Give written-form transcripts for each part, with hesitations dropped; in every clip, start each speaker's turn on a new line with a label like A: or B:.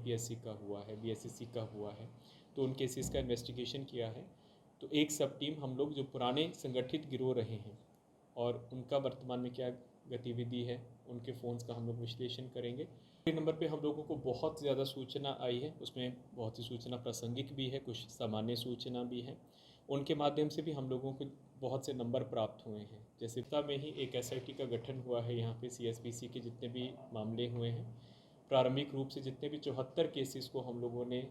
A: BPSC का हुआ है, बीएसएससी का हुआ है, तो उन केसेस का इन्वेस्टिगेशन किया है। तो एक सब टीम हम लोग जो पुराने संगठित गिरोह रहे हैं और उनका वर्तमान में क्या गतिविधि है, उनके फ़ोन्स का हम लोग विश्लेषण करेंगे। नंबर पे हम लोगों को बहुत ज़्यादा सूचना आई है, उसमें बहुत सी सूचना प्रासंगिक भी है, कुछ सामान्य सूचना भी है। उनके माध्यम से भी हम लोगों को बहुत से नंबर प्राप्त हुए हैं। जैसे में ही एक एसआईटी का गठन हुआ है, यहाँ पे सीएसपीसी के जितने भी मामले हुए हैं, प्रारंभिक रूप से जितने भी 74 केसेस को हम लोगों ने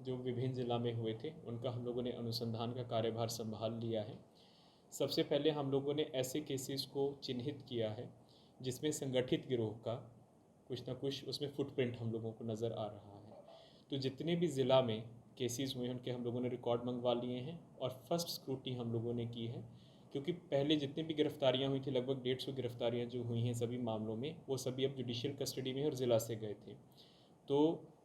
A: जो विभिन्न ज़िला में हुए थे उनका हम लोगों ने अनुसंधान का कार्यभार संभाल लिया है। सबसे पहले हम लोगों ने ऐसे केसेस को चिन्हित किया है जिसमें संगठित गिरोह का कुछ ना कुछ उसमें फुटप्रिंट हम लोगों को नज़र आ रहा है। तो जितने भी ज़िला में केसेस हुए हैं उनके हम लोगों ने रिकॉर्ड मंगवा लिए हैं और फर्स्ट स्क्रूटनी हम लोगों ने की है, क्योंकि पहले जितनी भी गिरफ्तारियां हुई थी, लगभग 150 गिरफ्तारियां जो हुई हैं सभी मामलों में, वो सभी अब जुडिशियल कस्टडी में और ज़िला से गए थे। तो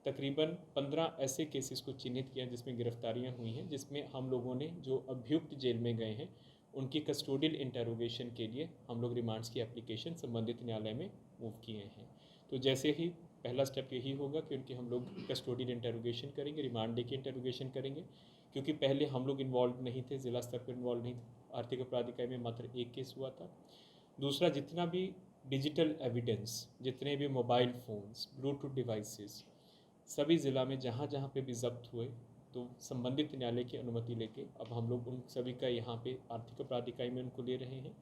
A: तकरीबन 15 ऐसे केसेस को चिन्हित किया जिसमें गिरफ्तारियां हुई हैं, जिसमें हम लोगों ने जो अभियुक्त जेल में गए हैं उनकी कस्टोडियल इंटरोगेशन के लिए हम लोग रिमांड्स की एप्लीकेशन संबंधित न्यायालय में मूव किए हैं। तो जैसे ही पहला स्टेप यही होगा कि उनकी हम लोग कस्टोडियल इंटरोगेशन करेंगे, रिमांड लेके इंटरोगेशन करेंगे, क्योंकि पहले हम लोग इन्वॉल्व नहीं थे, ज़िला स्तर पर इन्वॉल्व नहीं थे। आर्थिक अपराध इकाई में मात्र एक केस हुआ था। दूसरा, जितना भी डिजिटल एविडेंस, जितने भी मोबाइल फ़ोन्स, ब्लूटूथ डिवाइसेस, सभी ज़िला में जहाँ जहाँ पे भी जब्त हुए, तो संबंधित न्यायालय की अनुमति लेके अब हम लोग उन सभी का यहाँ पे आर्थिक अपराध इकाई में उनको ले रहे हैं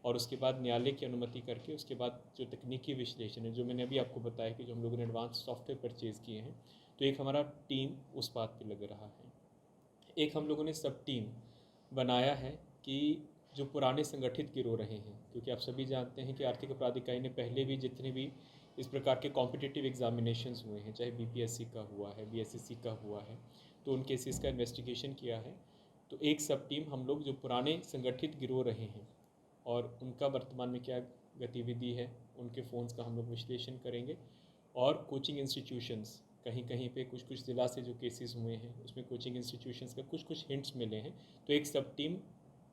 A: और उसके बाद न्यायालय की अनुमति करके उसके बाद जो तकनीकी विश्लेषण है, जो मैंने अभी आपको बताया कि जो हम लोगों ने एडवांस सॉफ्टवेयर परचेज़ किए हैं, तो एक हमारा टीम उस बात पे लग रहा है। एक हम लोगों ने सब टीम बनाया है कि जो पुराने संगठित गिरोह रहे हैं, क्योंकि आप सभी जानते हैं कि आर्थिक अपराध इकाई ने पहले भी जितने भी इस प्रकार के कॉम्पिटिटिव एग्जामिनेशंस हुए हैं, चाहे बीपीएससी का हुआ है, बीएसएससी का हुआ है, तो उन केसेस का इन्वेस्टिगेशन किया है। तो एक सब टीम हम लोग जो पुराने संगठित गिरोह रहे हैं और उनका वर्तमान में क्या गतिविधि है, उनके फ़ोन्स का हम लोग विश्लेषण करेंगे और कोचिंग इंस्टीट्यूशंस, कहीं कहीं पे कुछ कुछ ज़िला से जो केसेस हुए हैं उसमें कोचिंग इंस्टीट्यूशंस का कुछ कुछ हिंट्स मिले हैं। तो एक सब टीम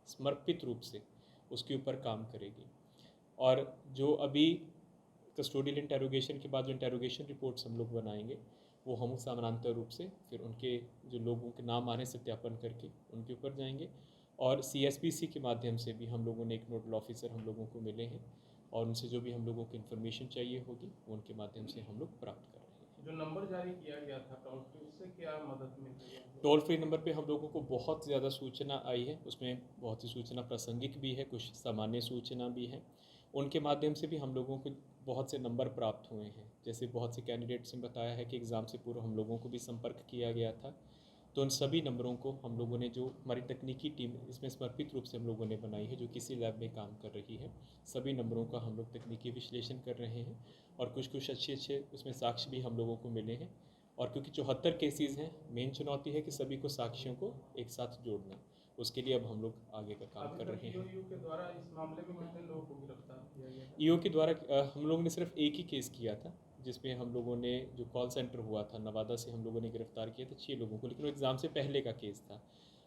A: समर्पित रूप से उसके ऊपर काम करेगी और जो अभी कस्टोडियल इंटेरोगेशन के बाद जो इंटेरोगेशन रिपोर्ट्स हम लोग बनाएंगे वो हम समानांतर रूप से फिर उनके जो लोगों के नाम आ रहे हैं सत्यापन करके उनके ऊपर जाएंगे। और सीएसपीसी के माध्यम से भी हम लोगों ने एक नोडल ऑफिसर हम लोगों को मिले हैं और उनसे जो भी हम लोगों को इन्फॉर्मेशन चाहिए होगी वो उनके माध्यम से हम लोग प्राप्त कर रहे हैं।
B: जो नंबर जारी किया गया था टोल फ्री, उससे क्या मदद मिल रही है?
A: टोल फ्री नंबर पे हम लोगों को बहुत ज़्यादा सूचना आई है, उसमें बहुत सी सूचना प्रासंगिक भी है, कुछ सामान्य सूचना भी है। उनके माध्यम से भी हम लोगों को बहुत से नंबर प्राप्त हुए हैं। जैसे बहुत से कैंडिडेट्स ने बताया है कि एग्ज़ाम से पूर्व हम लोगों को भी संपर्क किया गया था, तो उन सभी नंबरों को हम लोगों ने, जो हमारी तकनीकी टीम इसमें समर्पित रूप से हम लोगों ने बनाई है, जो किसी लैब में काम कर रही है, सभी नंबरों का हम लोग तकनीकी विश्लेषण कर रहे हैं और कुछ कुछ अच्छे अच्छे उसमें साक्ष्य भी हम लोगों को मिले हैं। और क्योंकि 74 केसेस हैं, मेन चुनौती है कि सभी को साक्ष्यों को एक साथ जोड़ना, उसके लिए अब हम लोग आगे का काम कर रहे हैं।
B: ईओयू के द्वारा इस मामले में कितने लोगों को गिरफ्तार किया गया?
A: ईओ के द्वारा हम लोगों ने सिर्फ एक ही केस किया था, जिसमें हम लोगों ने, जो कॉल सेंटर हुआ था नवादा से, हम लोगों ने गिरफ्तार किए थे 6 लोगों को, लेकिन वो एग्ज़ाम से पहले का केस था।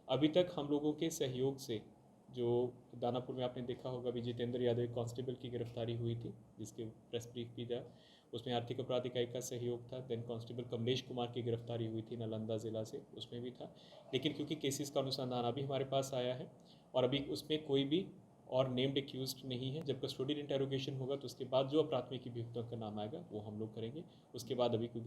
A: अभी तक हम लोगों के सहयोग से, जो दानापुर में आपने देखा होगा अभी जितेंद्र यादव एक कांस्टेबल की गिरफ्तारी हुई थी, जिसके प्रेस ब्रीफ भी था, उसमें आर्थिक अपराध इकाई का सहयोग था। देन कांस्टेबल कमलेश कुमार की गिरफ्तारी हुई थी नालंदा ज़िला से, उसमें भी था। लेकिन क्योंकि केसेस का अनुसंधान अभी हमारे पास आया है और अभी उसमें कोई भी और नेम्ड एक्यूज्ड नहीं है, जब कस्टोडियल इंटेरोगेशन होगा तो उसके बाद जो प्राथमिकी अभियुक्तों का नाम आएगा वो हम लोग करेंगे। उसके बाद अभी कोई